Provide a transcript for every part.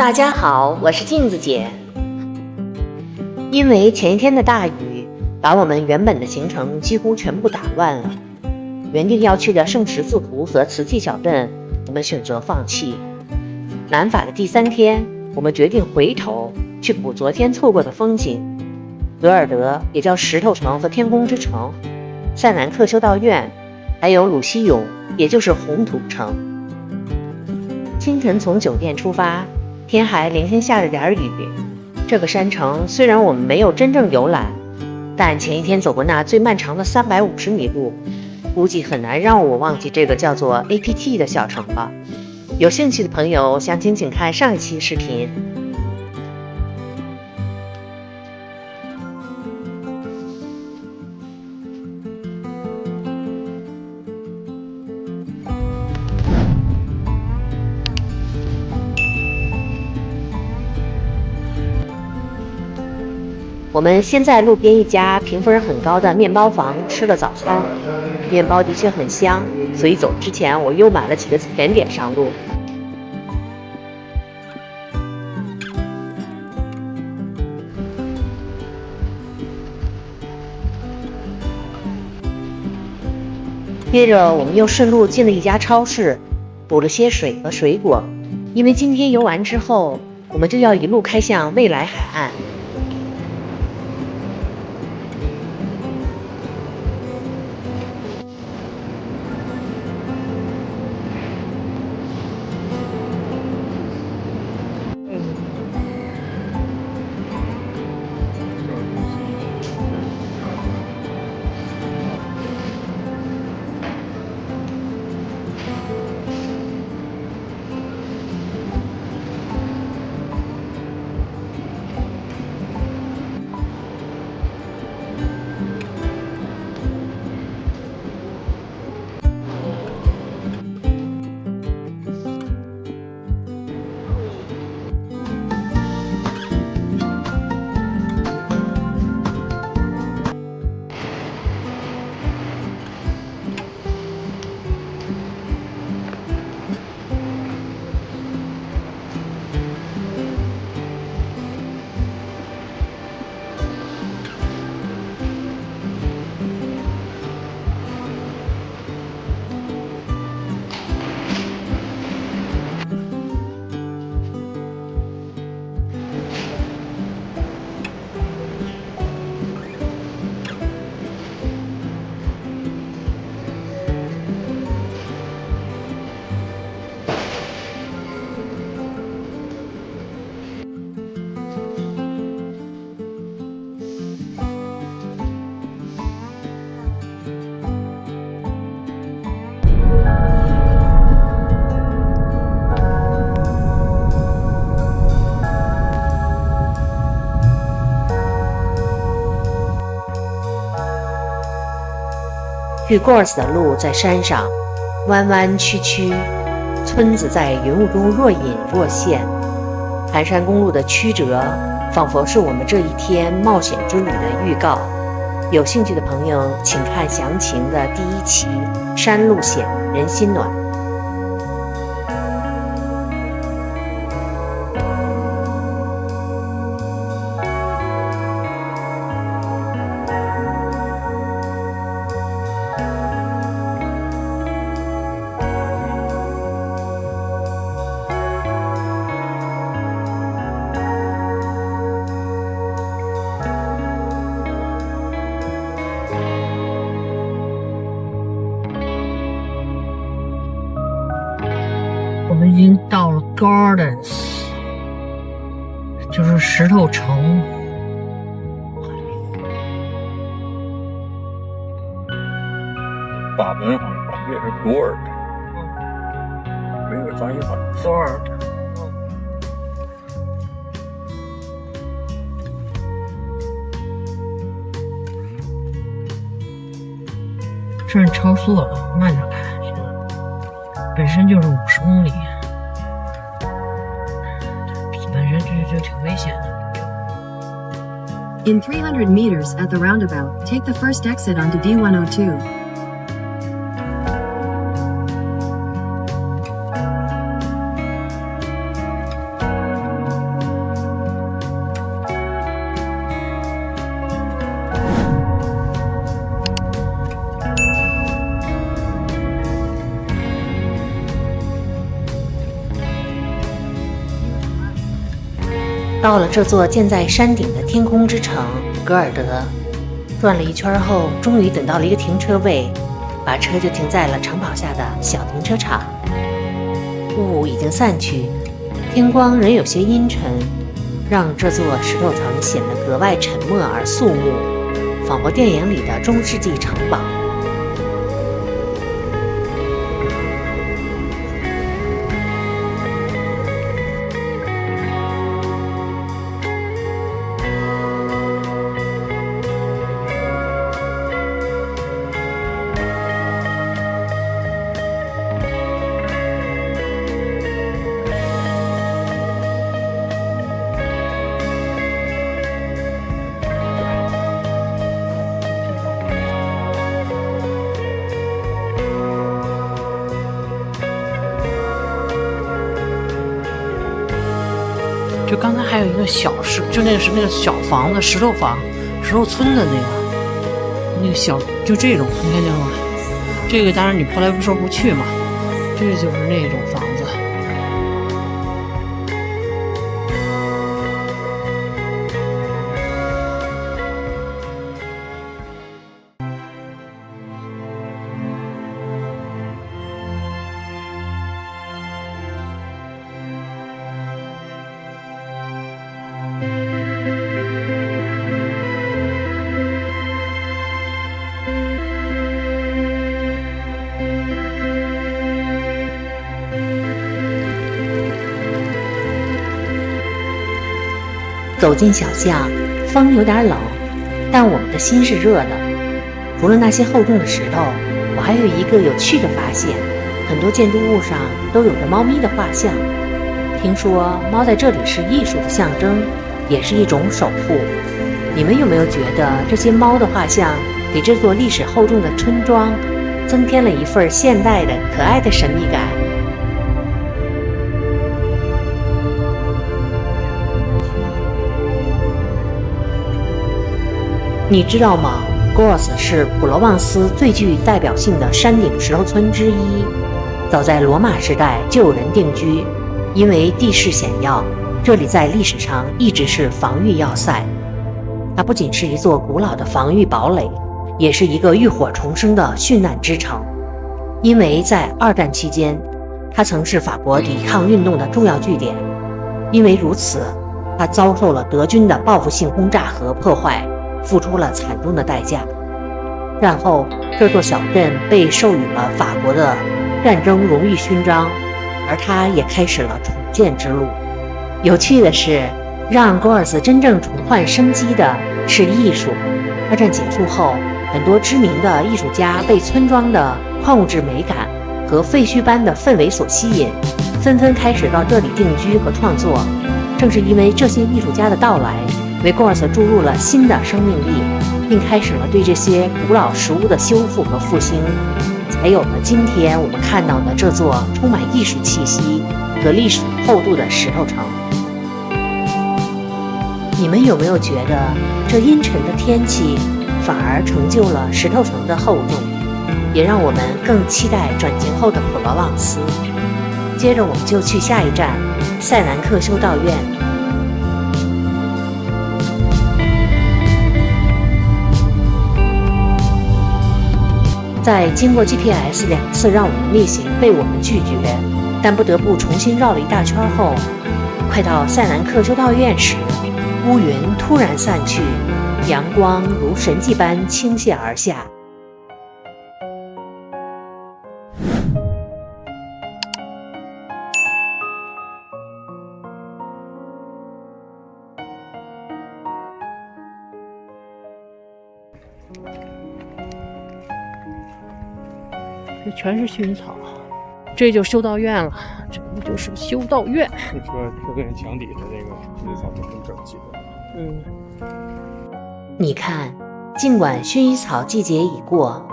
大家好，我是镜子姐。因为前一天的大雨，把我们原本的行程几乎全部打乱了。原定要去的圣十字湖和瓷器小镇，我们选择放弃。南法的第3天，我们决定回头去补昨天错过的风景。格尔德也叫石头城和天空之城，塞南克修道院，还有鲁西永，也就是红土城。清晨从酒店出发，天还零星下着点雨。这个山城虽然我们没有真正游览，但前一天走过那最漫长的350米路，估计很难让我忘记这个叫做 APT 的小城了。有兴趣的朋友，详情请看上一期视频。我们先在路边一家评分很高的面包房吃了早餐，面包的确很香，所以走之前我又买了几个甜点上路。接着我们又顺路进了一家超市，补了些水和水果，因为今天游完之后，我们就要一路开向未来海岸。去 Gors 的路在山上，弯弯曲曲，村子在云雾中若隐若现。盘山公路的曲折，仿佛是我们这一天冒险之旅的预告。有兴趣的朋友，请看详情的第1期《山路险，人心暖》。我们已经到了 Gardens， 就是石头城。法文好像翻译是 Gord， 没有翻译好像 Gord。这是超速了，慢着开。本身就是50公里，本身这就挺危险的。In 300 meters at the roundabout, take the first exit onto D102. 到了这座建在山顶的天空之城格尔德，转了一圈后，终于等到了一个停车位，把车就停在了城堡下的小停车场。雾已经散去，天光仍有些阴沉，让这座石头城显得格外沉默而肃穆，仿佛电影里的中世纪城堡。就刚才还有一个小石，就那个是那个小房子，石头房、石头村的那个小，就这种，你看见了吗？这个当然你后来不说不去嘛，这个就是那种房子。走进小巷，风有点冷，但我们的心是热的。除了那些厚重的石头，我还有一个有趣的发现，很多建筑物上都有着猫咪的画像。听说猫在这里是艺术的象征，也是一种守护。你们有没有觉得这些猫的画像给这座历史厚重的村庄增添了一份现代的可爱的神秘感？你知道吗？ Gorse 是普罗旺斯最具代表性的山顶石头村之一。早在罗马时代就有人定居，因为地势险要，这里在历史上一直是防御要塞。它不仅是一座古老的防御堡垒，也是一个浴火重生的殉难之城。因为在二战期间，它曾是法国抵抗运动的重要据点。因为如此，它遭受了德军的报复性轰炸和破坏，付出了惨重的代价。战后，这座小镇被授予了法国的战争荣誉勋章，而它也开始了重建之路。有趣的是，让 Gorse 真正重焕生机的是艺术。二战结束后，很多知名的艺术家被村庄的矿物质美感和废墟般的氛围所吸引，纷纷开始到这里定居和创作。正是因为这些艺术家的到来，为 Gorse 注入了新的生命力，并开始了对这些古老石屋的修复和复兴，才有了今天我们看到的这座充满艺术气息和历史厚度的石头城。你们有没有觉得这阴沉的天气反而成就了石头城的厚重，也让我们更期待转型后的普罗旺斯？接着我们就去下一站塞南克修道院。在经过 GPS 2次让我们逆行被我们拒绝，但不得不重新绕了一大圈后，快到塞南克修道院时，乌云突然散去，阳光如神迹般倾泻而下。这全是薰衣草，这就修道院了，这就是修道院。你说修道院墙底下这个薰衣草都挺整齐的。你看，尽管薰衣草季节已过，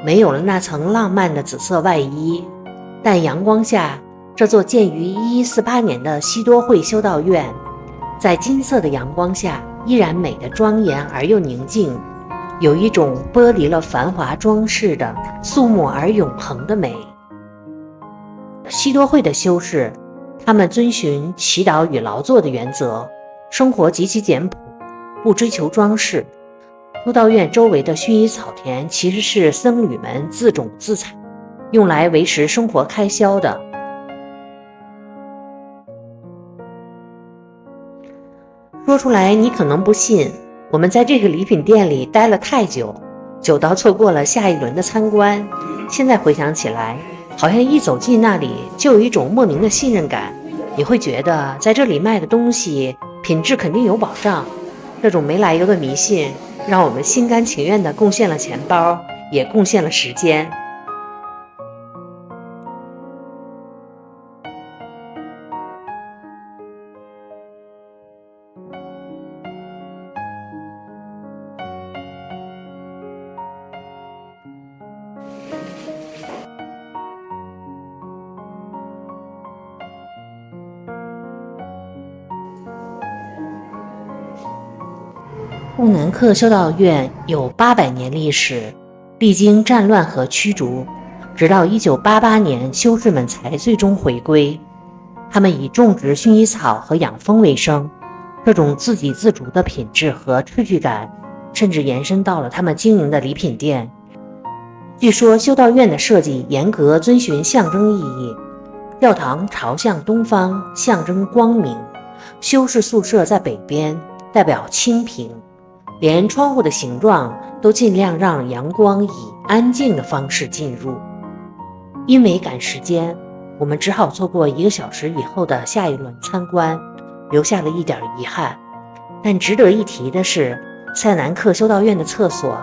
没有了那层浪漫的紫色外衣，但阳光下，这座建于1148年的西多会修道院，在金色的阳光下依然美得庄严而又宁静，有一种剥离了繁华装饰的肃穆而永恒的美。西多会的修士，他们遵循祈祷与劳作的原则，生活极其简朴，不追求装饰。修道院周围的薰衣草田其实是僧侣们自种自采，用来维持生活开销的。说出来你可能不信，我们在这个礼品店里待了太久，久到错过了下一轮的参观。现在回想起来，好像一走进那里就有一种莫名的信任感，你会觉得在这里卖的东西品质肯定有保障。这种没来由的迷信让我们心甘情愿地贡献了钱包，也贡献了时间。布南克修道院有800年历史，历经战乱和驱逐，直到1988年修士们才最终回归。他们以种植薰衣草和养蜂为生，这种自给自足的品质和秩序感甚至延伸到了他们经营的礼品店。据说修道院的设计严格遵循象征意义，教堂朝向东方，象征光明；修士宿舍在北边，代表清平。连窗户的形状都尽量让阳光以安静的方式进入。因为赶时间，我们只好错过1个小时以后的下一轮参观，留下了一点遗憾。但值得一提的是，塞南克修道院的厕所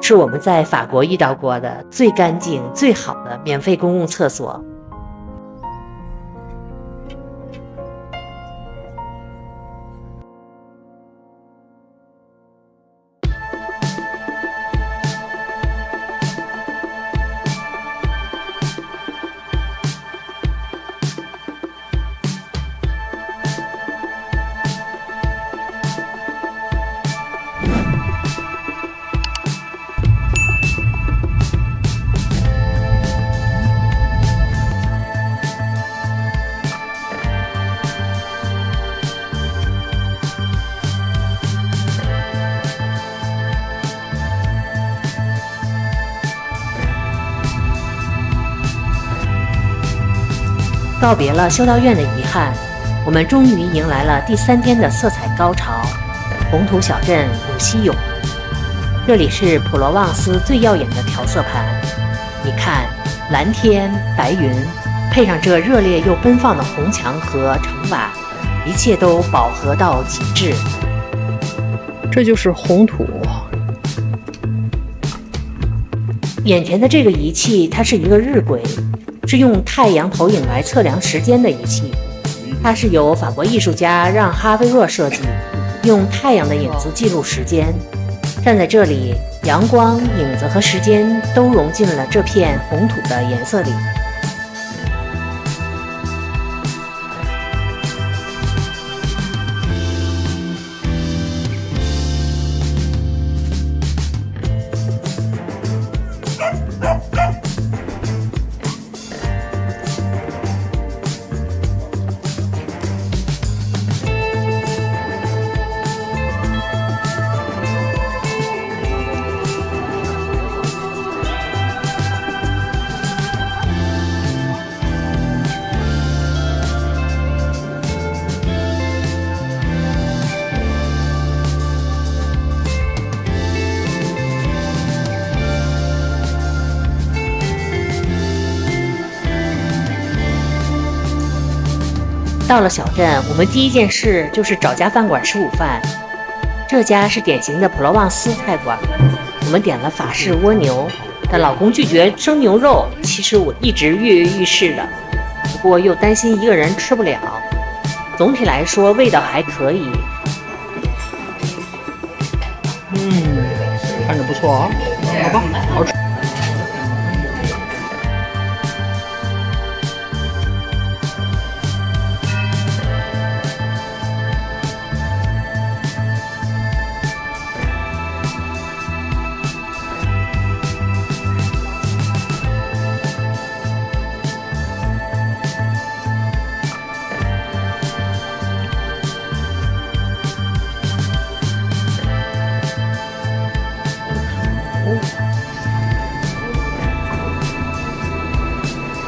是我们在法国遇到过的最干净、最好的免费公共厕所。告别了修道院的遗憾，我们终于迎来了第3天的色彩高潮——红土小镇鲁西永。这里是普罗旺斯最耀眼的调色盘。你看，蓝天白云，配上这热烈又奔放的红墙和城瓦，一切都饱和到极致。这就是红土。眼前的这个仪器，它是一个日晷，是用太阳投影来测量时间的仪器。它是由法国艺术家让·哈维若设计，用太阳的影子记录时间。站在这里，阳光、影子和时间都融进了这片红土的颜色里。到了小镇，我们第一件事就是找家饭馆吃午饭。这家是典型的普罗旺斯菜馆，我们点了法式蜗牛，但老公拒绝生牛肉。其实我一直跃跃欲试的，不过又担心一个人吃不了。总体来说，味道还可以。看着不错啊，好吧，好吃。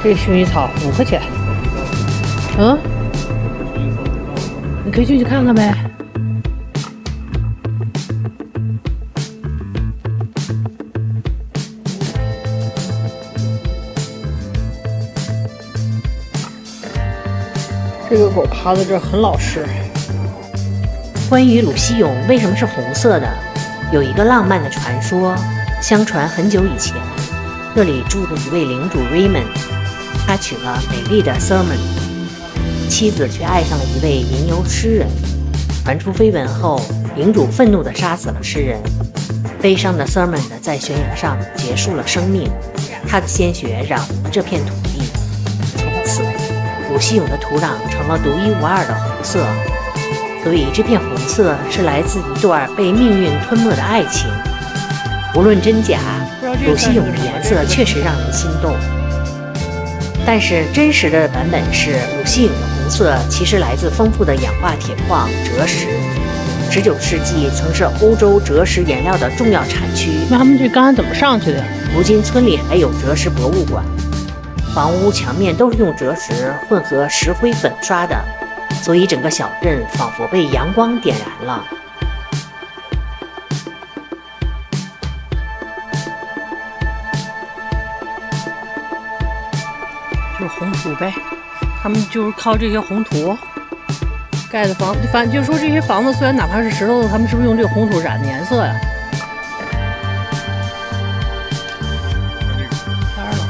这薰衣草5块钱。嗯，你可以进去看看呗。这个狗趴在这儿很老实。关于鲁西永为什么是红色的，有一个浪漫的传说。相传很久以前，这里住着一位领主 Raymond， 他娶了美丽的 Sermon， 妻子却爱上了一位吟游诗人。传出绯闻后，领主愤怒地杀死了诗人，悲伤的 Sermon 在悬崖上结束了生命，他的鲜血染红了这片土地。从此，鲁西永的土壤成了独一无二的红色。所以这片红色是来自一段被命运吞没的爱情。无论真假，鲁西永的颜色确实让人心动。但是真实的版本是，鲁西永的红色其实来自丰富的氧化铁矿赭石。19世纪曾是欧洲赭石颜料的重要产区。那他们这杆怎么上去的呀？如今村里还有赭石博物馆，房屋墙面都是用赭石混合石灰粉刷的，所以整个小镇仿佛被阳光点燃了。就是红土呗，他们就是靠这些红土盖的房，反正就是说这些房子虽然哪怕是石头的，他们是不是用这个红土染的颜色呀？当然了，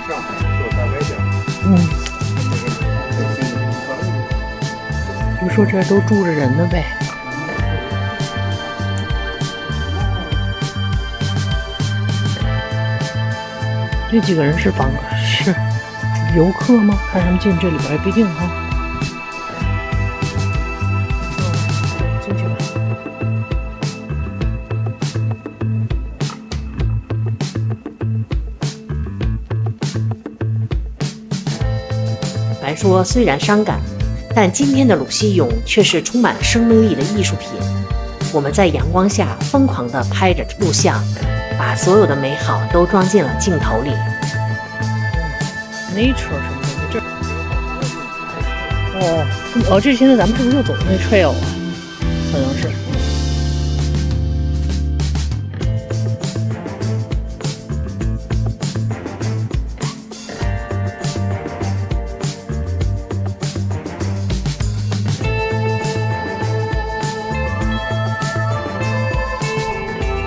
上海做大白酱，就说这都住着人呢呗。这几个人是游客吗？看他们进这里边也不一定哈。进去吧。传说虽然伤感，但今天的鲁西永却是充满生命力的艺术品。我们在阳光下疯狂地拍着录像，把所有的美好都装进了镜头里。Nature 什么东西？这这现在咱们是不是又走那 trail 啊？可能是。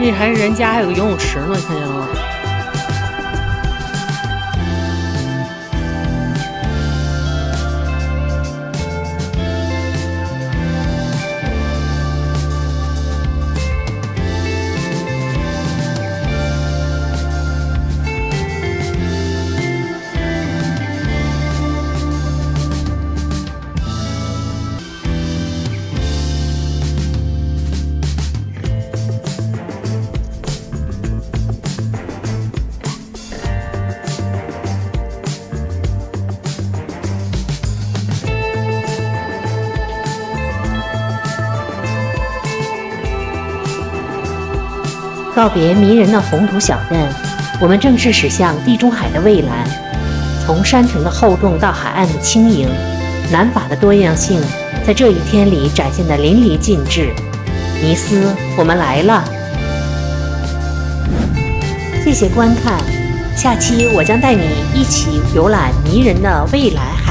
这还是人家还有个游泳池呢，看见了吗？告别迷人的红土小镇，我们正式驶向地中海的蔚蓝。从山城的厚重到海岸的轻盈，南法的多样性在这一天里展现得淋漓尽致。尼斯，我们来了！谢谢观看，下期我将带你一起游览迷人的蔚蓝海。